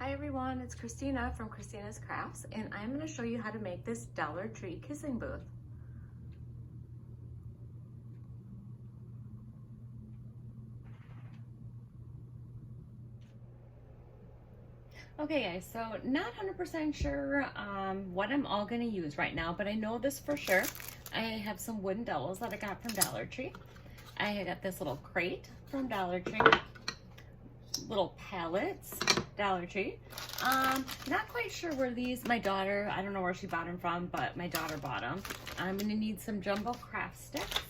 Hi everyone, it's Christina from Christina's Crafts, and I'm going to show you how to make this Dollar Tree kissing booth. Okay guys, so not 100% sure what I'm all going to use right now, but I know this for sure. I have some wooden dowels that I got from Dollar Tree. I got this little crate from Dollar Tree. Little pallets, Dollar Tree. Not quite sure where these, my daughter, I don't know where she bought them from, but my daughter bought them. I'm gonna need some jumbo craft sticks,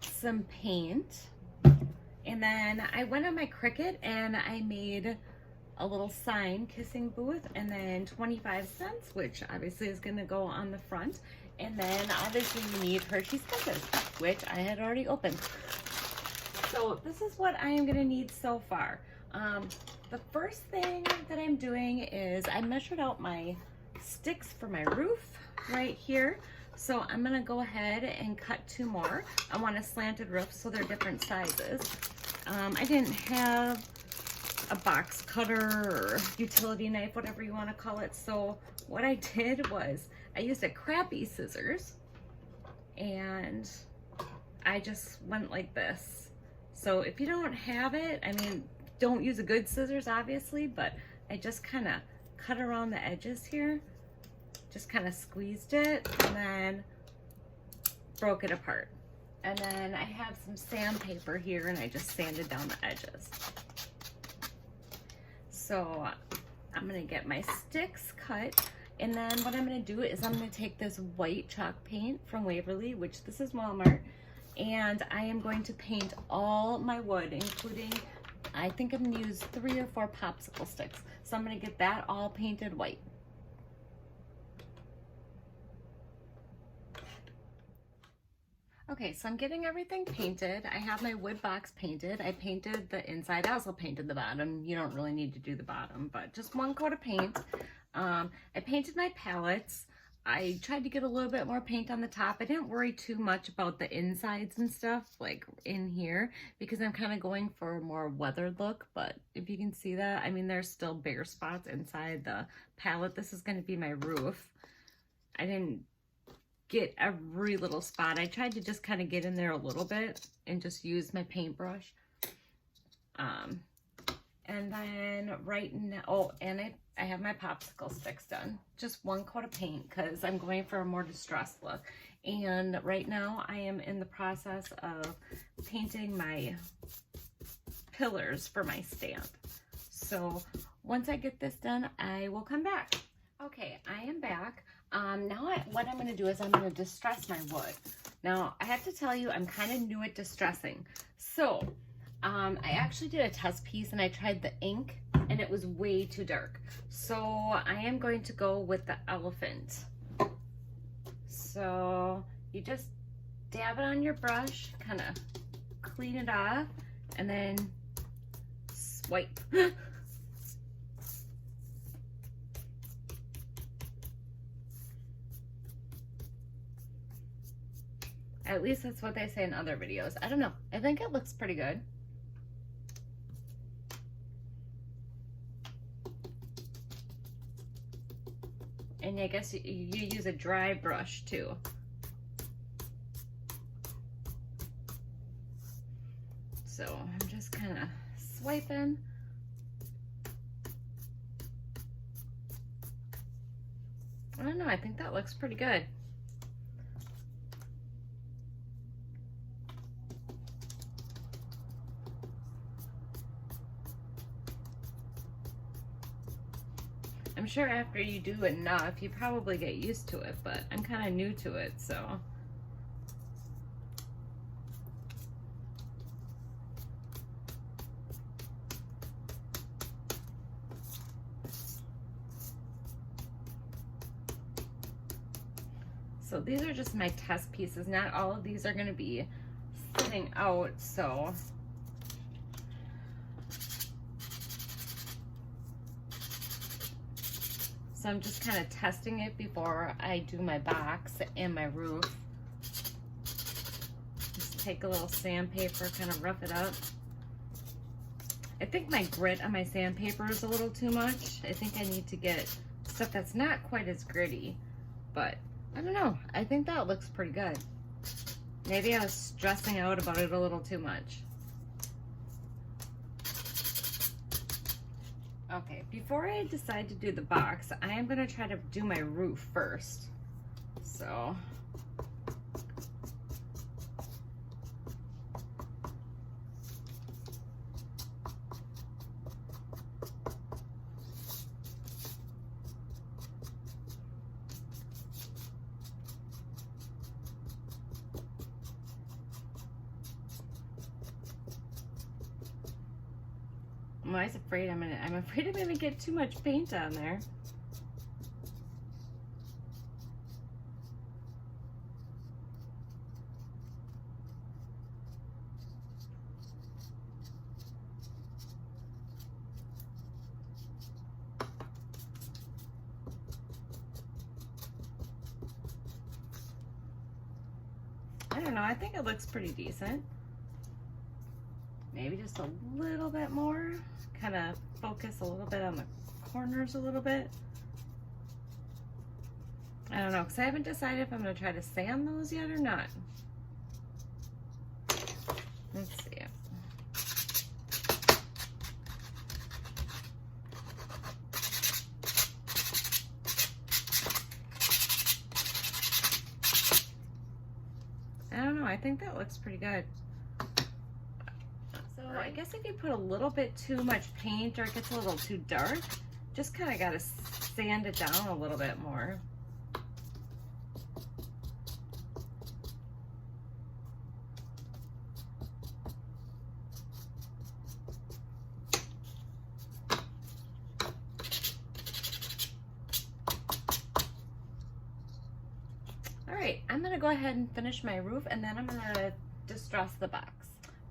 some paint, and then I went on my Cricut and I made a little sign, kissing booth, and then 25 cents, which obviously is gonna go on the front. And then obviously you need Hershey's Kisses, which I had already opened. So this is what I am gonna need so far. The first thing that I'm doing is I measured out my sticks for my roof right here. So I'm gonna go ahead and cut 2 more. I want a slanted roof, so they're different sizes. I didn't have a box cutter or utility knife, whatever you wanna call it. So what I did was I used a crappy scissors and I just went like this. So if you don't have it, I mean, don't use a good scissors obviously, but I just kind of cut around the edges here, just kind of squeezed it and then broke it apart. And then I have some sandpaper here and I just sanded down the edges. So I'm gonna get my sticks cut, and then what I'm gonna do is I'm gonna take this white chalk paint from Waverly, which this is Walmart, and I am going to paint all my wood, including, I think I'm gonna use 3 or 4 popsicle sticks. So I'm gonna get that all painted white. Okay, so I'm getting everything painted. I have my wood box painted. I painted the inside. I also painted the bottom. You don't really need to do the bottom, but just 1 coat of paint. I painted my palettes. I tried to get a little bit more paint on the top. I didn't worry too much about the insides and stuff like in here because I'm kind of going for a more weathered look, but if you can see that, I mean, there's still bare spots inside the palette. This is going to be my roof. I didn't get every little spot. I tried to just kind of get in there a little bit and just use my paintbrush. And then right now, oh, and I have my popsicle sticks done. Just 1 coat of paint because I'm going for a more distressed look. And right now I am in the process of painting my pillars for my stamp. So once I get this done, I will come back. Okay, I am back. Now what I'm gonna do is I'm gonna distress my wood. Now I have to tell you, I'm kind of new at distressing. So I actually did a test piece and I tried the ink and it was way too dark. So I am going to go with the elephant. So you just dab it on your brush, kind of clean it off, and then swipe. At least that's what they say in other videos. I don't know. I think it looks pretty good. And I guess you use a dry brush too. So I'm just kind of swiping. I don't know, I think that looks pretty good. I'm sure after you do enough, you probably get used to it, but I'm kind of new to it, so. So these are just my test pieces. Not all of these are going to be sitting out, so. So I'm just kind of testing it before I do my box and my roof. Just take a little sandpaper, kind of rough it up. I think my grit on my sandpaper is a little too much. I think I need to get stuff that's not quite as gritty, but I don't know. I think that looks pretty good. Maybe I was stressing out about it a little too much. Okay, before I decide to do the box, I am gonna try to do my roof first. So, I'm always afraid I'm afraid I'm gonna get too much paint on there. I don't know, I think it looks pretty decent. Maybe just a little bit more. Kind of focus a little bit on the corners a little bit. I don't know, because I haven't decided if I'm going to try to sand those yet or not. Let's see. I don't know, I think that looks pretty good. So I guess if you put a little bit too much paint or it gets a little too dark, just kind of got to sand it down a little bit more. All right, I'm gonna go ahead and finish my roof and then I'm gonna distress the box.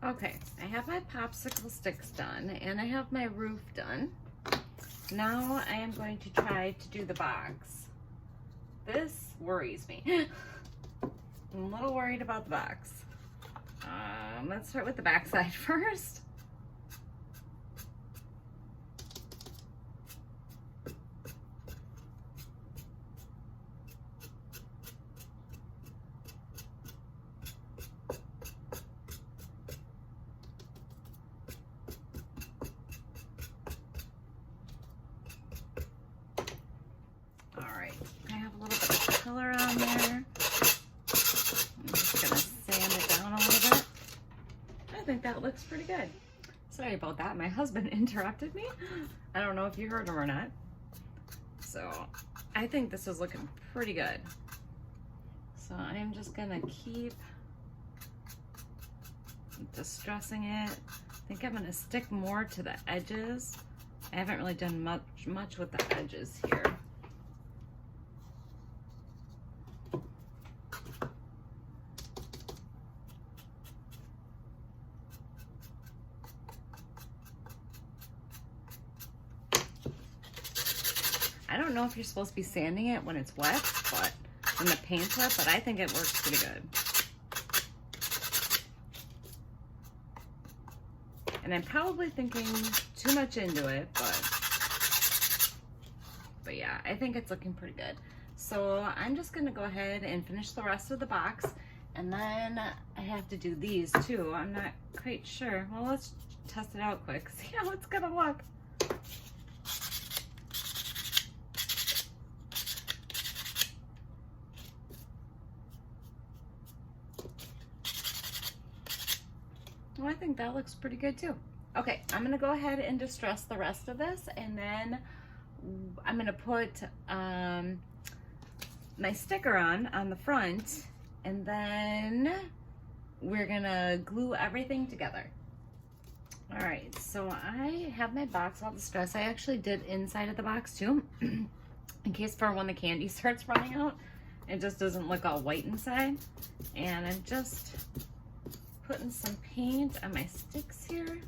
Okay, I have my popsicle sticks done and I have my roof done. Now I am going to try to do the box. This worries me. I'm a little worried about the box. Let's start with the back side first. Color on there. I'm just gonna sand it down a little bit. I think that looks pretty good. Sorry about that, my husband interrupted me. I don't know if you heard him or not. So I think this is looking pretty good. So I'm just gonna keep distressing it. I think I'm gonna stick more to the edges. I haven't really done much with the edges here. I don't know if you're supposed to be sanding it when it's wet, but when the paint's wet, but I think it works pretty good. And I'm probably thinking too much into it, but yeah, I think it's looking pretty good. So I'm just gonna go ahead and finish the rest of the box, and then I have to do these too. I'm not quite sure. Well, let's test it out quick, see how it's gonna look. Well, I think that looks pretty good too. Okay, I'm gonna go ahead and distress the rest of this, and then I'm gonna put my sticker on the front, and then we're gonna glue everything together. All right, so I have my box all distressed. I actually did inside of the box too, in case for when the candy starts running out, it just doesn't look all white inside. And I'm just putting some paint on my sticks here.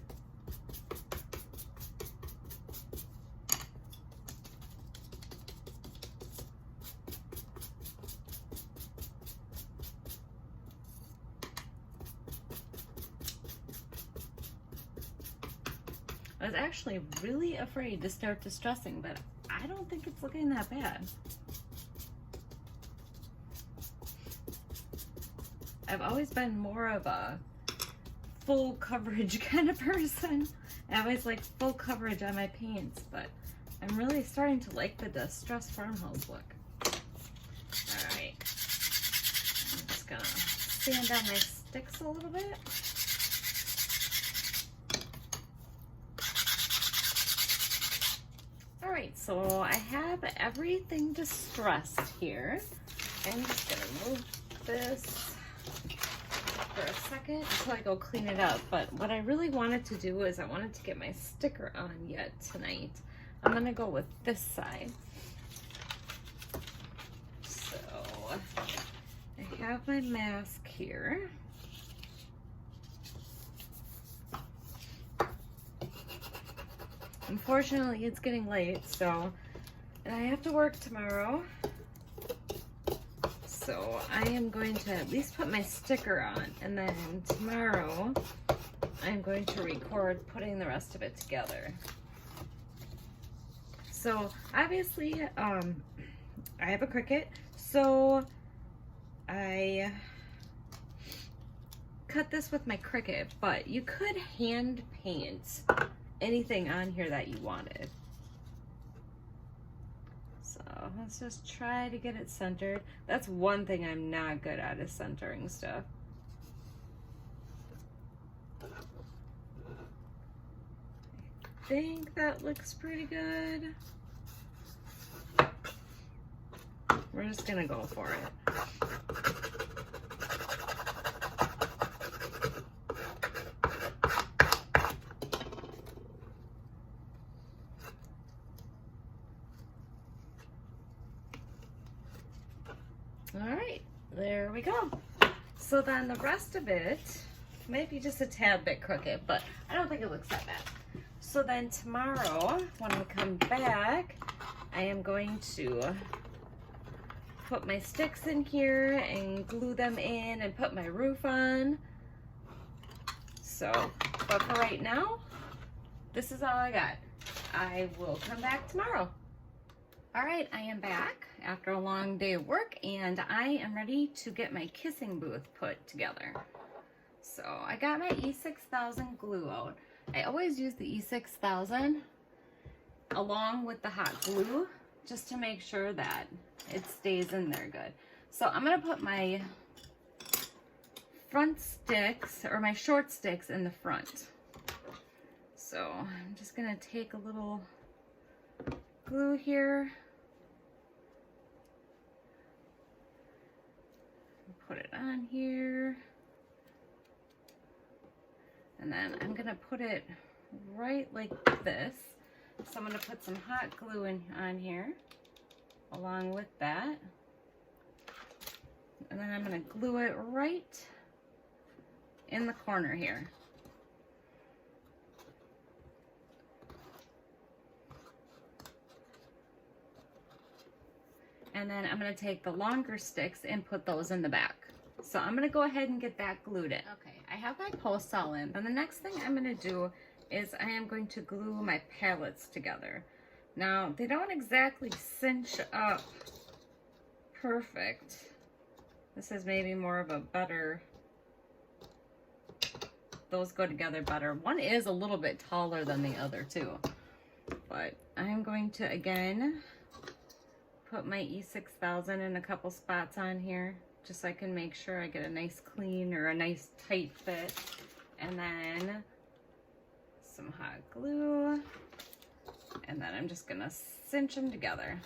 I was actually really afraid to start distressing, but I don't think it's looking that bad. I've always been more of a full coverage kind of person. I always like full coverage on my paints, but I'm really starting to like the distressed farmhouse look. All right, I'm just gonna sand down my sticks a little bit. All right, so I have everything distressed here. I'm just gonna move this for a second until I go clean it up. But what I really wanted to do is I wanted to get my sticker on yet tonight. I'm gonna go with this side. So I have my mask here. Unfortunately, it's getting late, so, and I have to work tomorrow. So I am going to at least put my sticker on, and then tomorrow I'm going to record putting the rest of it together. So obviously, I have a Cricut, so I cut this with my Cricut, but you could hand paint anything on here that you wanted. So let's just try to get it centered. That's one thing I'm not good at, is centering stuff. I think that looks pretty good. We're just gonna go for it. All right, there we go. So then the rest of it might be just a tad bit crooked, but I don't think it looks that bad. So then tomorrow, when I come back, I am going to put my sticks in here and glue them in and put my roof on. So, but for right now, this is all I got. I will come back tomorrow. All right, I am back after a long day of work, and I am ready to get my kissing booth put together. So I got my E6000 glue out. I always use the E6000 along with the hot glue just to make sure that it stays in there good. So I'm gonna put my front sticks, or my short sticks, in the front. So I'm just gonna take a little glue here, put it on here, and then I'm gonna put it right like this. So I'm gonna put some hot glue on here along with that, and then I'm gonna glue it right in the corner here. And then I'm gonna take the longer sticks and put those in the back. So I'm gonna go ahead and get that glued in. Okay, I have my posts all in. Then the next thing I'm gonna do is I am going to glue my palettes together. Now, they don't exactly cinch up perfect. This is maybe more of a better, those go together better. One is a little bit taller than the other too. But I'm going to, again, put my E6000 in a couple spots on here, just so I can make sure I get a nice clean, or a nice tight fit. And then some hot glue, and then I'm just gonna cinch them together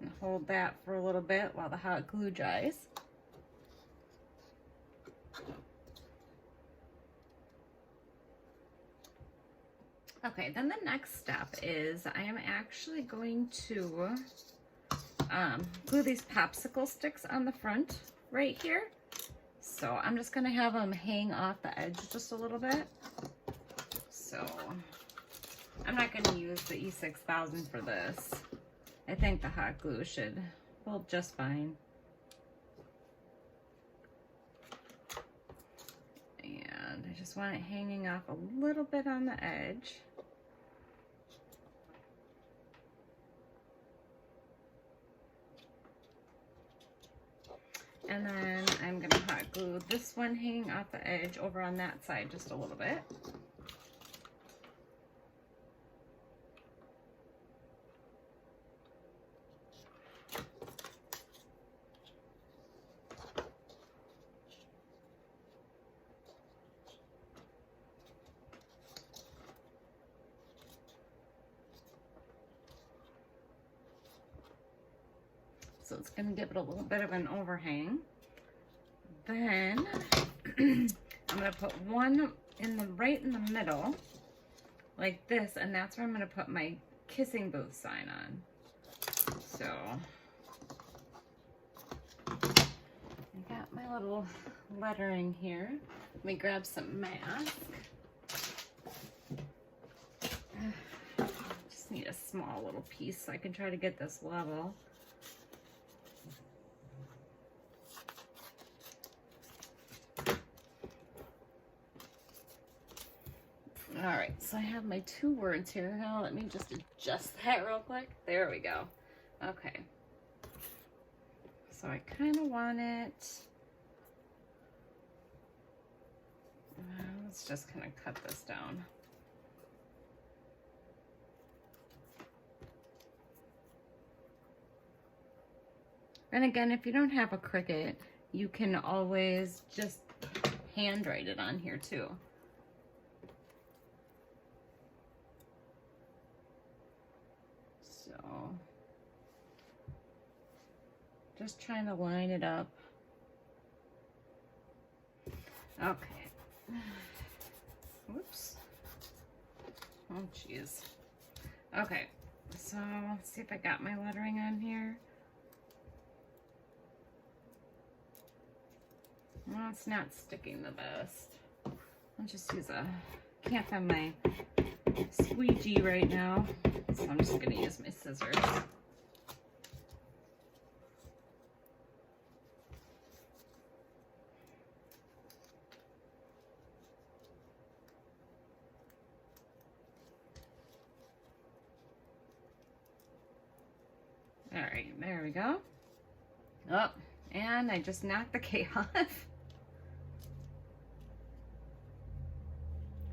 and hold that for a little bit while the hot glue dries. Okay, then the next step is I am actually going to glue these popsicle sticks on the front right here. So I'm just gonna have them hang off the edge just a little bit. So I'm not gonna use the E6000 for this. I think the hot glue should hold just fine. And I just want it hanging off a little bit on the edge. And then I'm gonna hot glue this one hanging off the edge over on that side just a little bit. So it's going to give it a little bit of an overhang. Then I'm going to put one right in the middle, like this, and that's where I'm going to put my kissing booth sign on. So I got my little lettering here. Let me grab some mask. Just need a small little piece so I can try to get this level. All right, so I have my 2 words here. Now let me just adjust that real quick. There we go. Okay. So I kind of want it. Let's just kind of cut this down. And again, if you don't have a Cricut, you can always just handwrite it on here too. So just trying to line it up. Okay. Whoops. Oh, jeez. Okay, so let's see if I got my lettering on here. Well, it's not sticking the best. I'll just use can't find my squeegee right now, so I'm just gonna use my scissors. All right, there we go. Oh, and I just knocked the K off.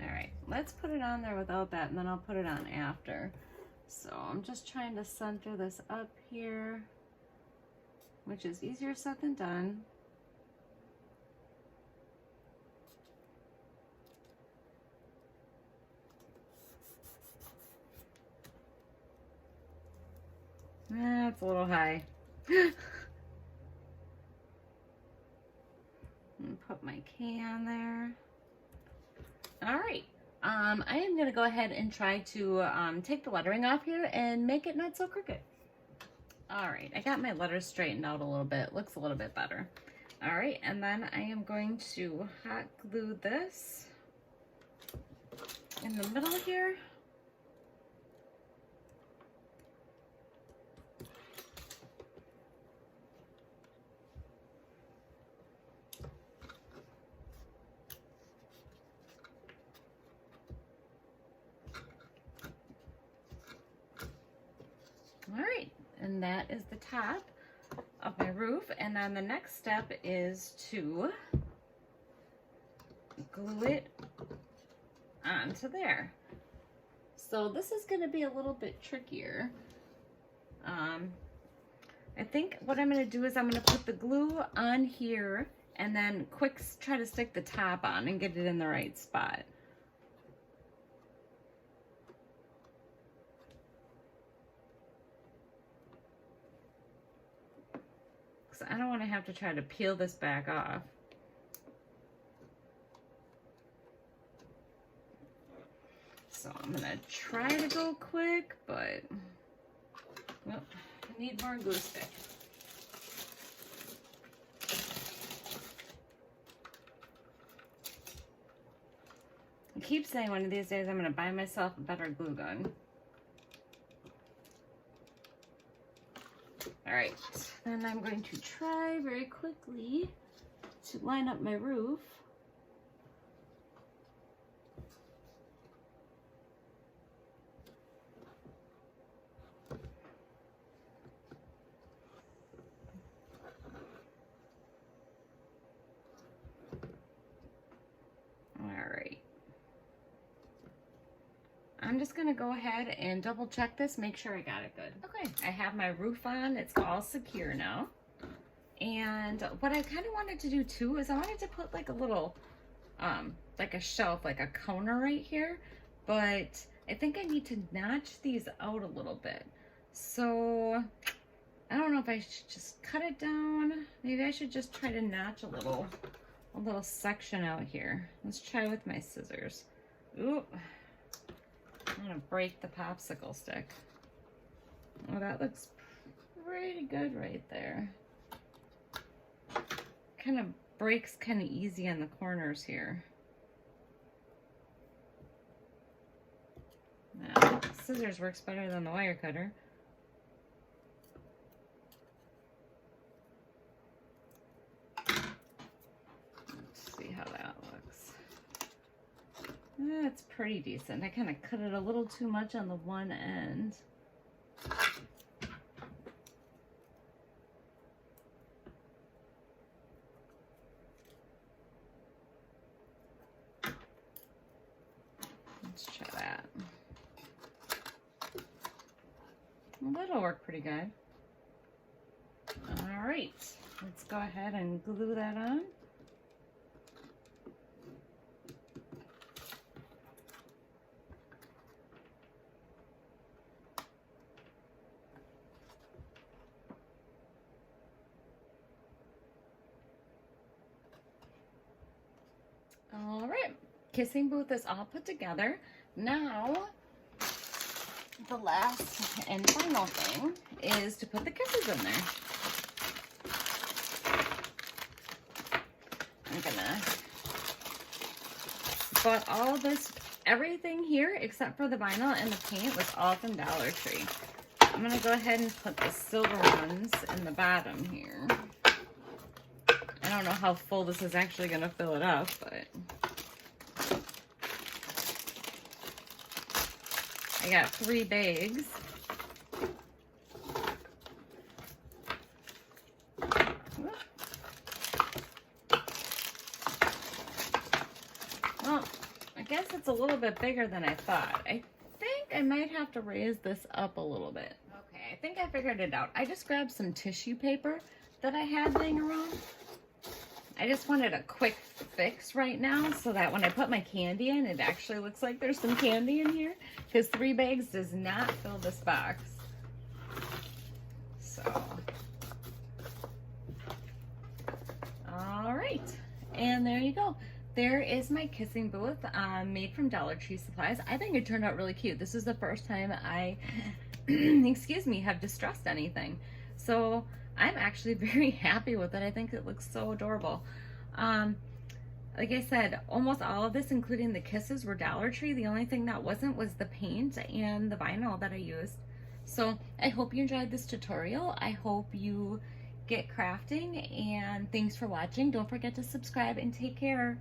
All right, let's put it on there without that, and then I'll put it on after. So I'm just trying to center this up here, which is easier said than done. That's a little high. And put my K on there. All right. I am going to go ahead and try to take the lettering off here and make it not so crooked. All right, I got my letters straightened out a little bit. Looks a little bit better. All right, and then I am going to hot glue this in the middle here. All right, and that is the top of my roof. And then the next step is to glue it onto there. So this is going to be a little bit trickier. I think what I'm going to do is I'm going to put the glue on here and then try to stick the top on and get it in the right spot. So I don't want to have to try to peel this back off. So I'm going to try to go quick, but well, I need more glue stick. I keep saying one of these days I'm going to buy myself a better glue gun. All right, then I'm going to try very quickly to line up my roof. I'm just gonna go ahead and double check this, make sure I got it good. Okay, I have my roof on, it's all secure now. And what I kind of wanted to do too is I wanted to put like a little, like a shelf, like a counter right here, but I think I need to notch these out a little bit. So I don't know if I should just cut it down. Maybe I should just try to notch a little section out here. Let's try with my scissors. Oop. I'm gonna break the popsicle stick. Oh, that looks pretty good right there. Kind of breaks kind of easy on the corners here. Now, scissors works better than the wire cutter. Let's see how that looks. That's pretty decent. I kind of cut it a little too much on the one end. Let's try that. Well, that'll work pretty good. All right, let's go ahead and glue that on. All right, kissing booth is all put together. Now, the last and final thing is to put the kisses in there. I'm gonna bought all this, everything here except for the vinyl and the paint was all from Dollar Tree. I'm gonna go ahead and put the silver ones in the bottom here. I don't know how full this is actually gonna fill it up, but I got 3 bags. Well, I guess it's a little bit bigger than I thought. I think I might have to raise this up a little bit. Okay, I think I figured it out. I just grabbed some tissue paper that I had laying around. I just wanted a quick fix right now so that when I put my candy in, it actually looks like there's some candy in here, because 3 bags does not fill this box. So, all right, and there you go. There is my kissing booth made from Dollar Tree supplies. I think it turned out really cute. This is the first time I, excuse me, have distressed anything. So I'm actually very happy with it. I think it looks so adorable. Like I said, almost all of this, including the kisses, were Dollar Tree. The only thing that wasn't was the paint and the vinyl that I used. So I hope you enjoyed this tutorial. I hope you get crafting, and thanks for watching. Don't forget to subscribe and take care.